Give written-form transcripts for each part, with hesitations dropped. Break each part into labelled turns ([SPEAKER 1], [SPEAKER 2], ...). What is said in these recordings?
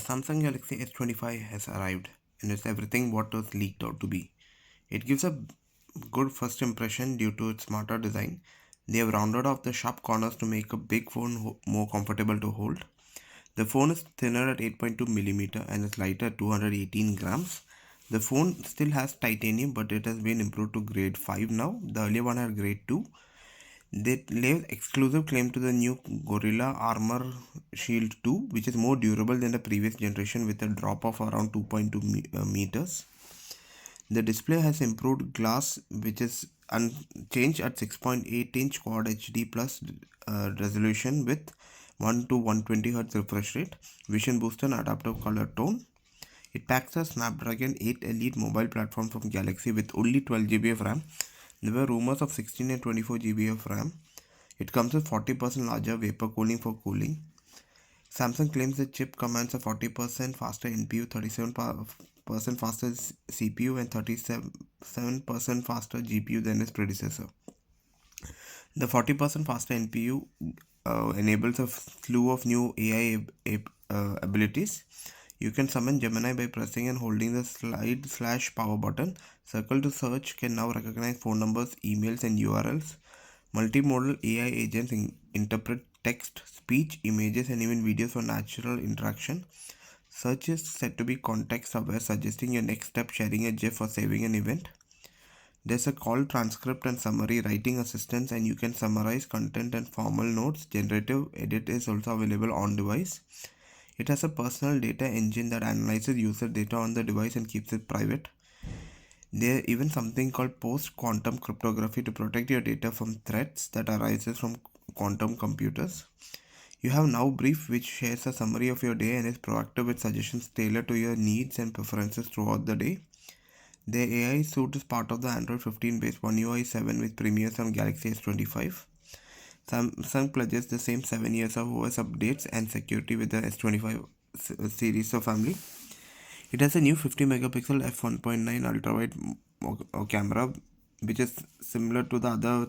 [SPEAKER 1] Samsung Galaxy S25 has arrived and it's everything what was leaked out to be. It gives a good first impression due to its smarter design. They have rounded off the sharp corners to make a big phone more comfortable to hold. The phone is thinner at 8.2 mm and is lighter at 218 grams. The phone still has titanium, but it has been improved to grade 5 now. The earlier one had grade 2. They laid exclusive claim to the new Gorilla Armor Shield 2, which is more durable than the previous generation with a drop of around 2.2 meters. The display has improved glass, which is unchanged at 6.8-inch Quad HD plus resolution with 1 to 120 Hz refresh rate, vision booster and adaptive color tone. It packs a Snapdragon 8 Elite mobile platform from Galaxy with only 12 GB of RAM. There were rumors of 16 and 24 GB of RAM. It comes with 40% larger vapor cooling for cooling. Samsung claims the chip commands a 40% faster NPU, 37% faster CPU and 37% faster GPU than its predecessor. The 40% faster NPU enables a slew of new AI abilities. You can summon Gemini by pressing and holding the slide/power button. Circle to search can now recognize phone numbers, emails, and URLs. Multimodal AI agents interpret text, speech, images, and even videos for natural interaction. Search is said to be context aware, suggesting your next step, sharing a GIF, or saving an event. There's a call transcript and summary writing assistance, and you can summarize content and formal notes. Generative edit is also available on device. It has a personal data engine that analyzes user data on the device and keeps it private. There even something called post-quantum cryptography to protect your data from threats that arises from quantum computers. You have Now Brief, which shares a summary of your day and is proactive with suggestions tailored to your needs and preferences throughout the day. The AI suite is part of the Android 15 based One UI 7 which premieres on Galaxy S25. Samsung pledges the same 7 years of OS updates and security with the S25 series of family. It has a new 50 megapixel f1.9 ultra wide camera, which is similar to the other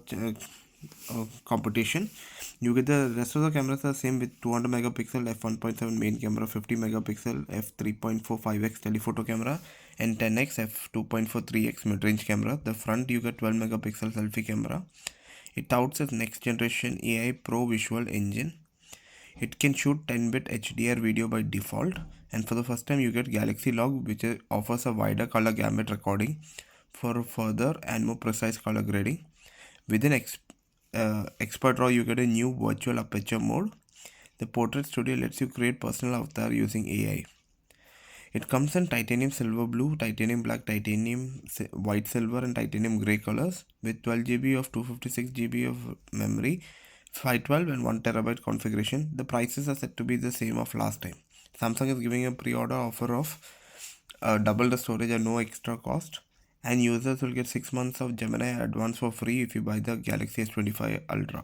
[SPEAKER 1] competition. You get the rest of the cameras are same with 200 megapixel f1.7 main camera, 50 megapixel f3.45x telephoto camera, and 10x f2.43x mid-range camera. The front you get 12 megapixel selfie camera. It touts its next generation AI Pro visual engine. It can shoot 10-bit HDR video by default, and for the first time you get Galaxy Log, which offers a wider color gamut recording for further and more precise color grading. Within Expert RAW you get a new virtual aperture mode. The Portrait Studio lets you create personal avatar using AI. It comes in titanium silver blue, titanium black, titanium white silver and titanium grey colors with 12 GB of 256 GB of memory, 512 and 1 TB configuration. The prices are set to be the same of last time. Samsung is giving a pre-order offer of double the storage at no extra cost, and users will get 6 months of Gemini advance for free if you buy the Galaxy S25 Ultra.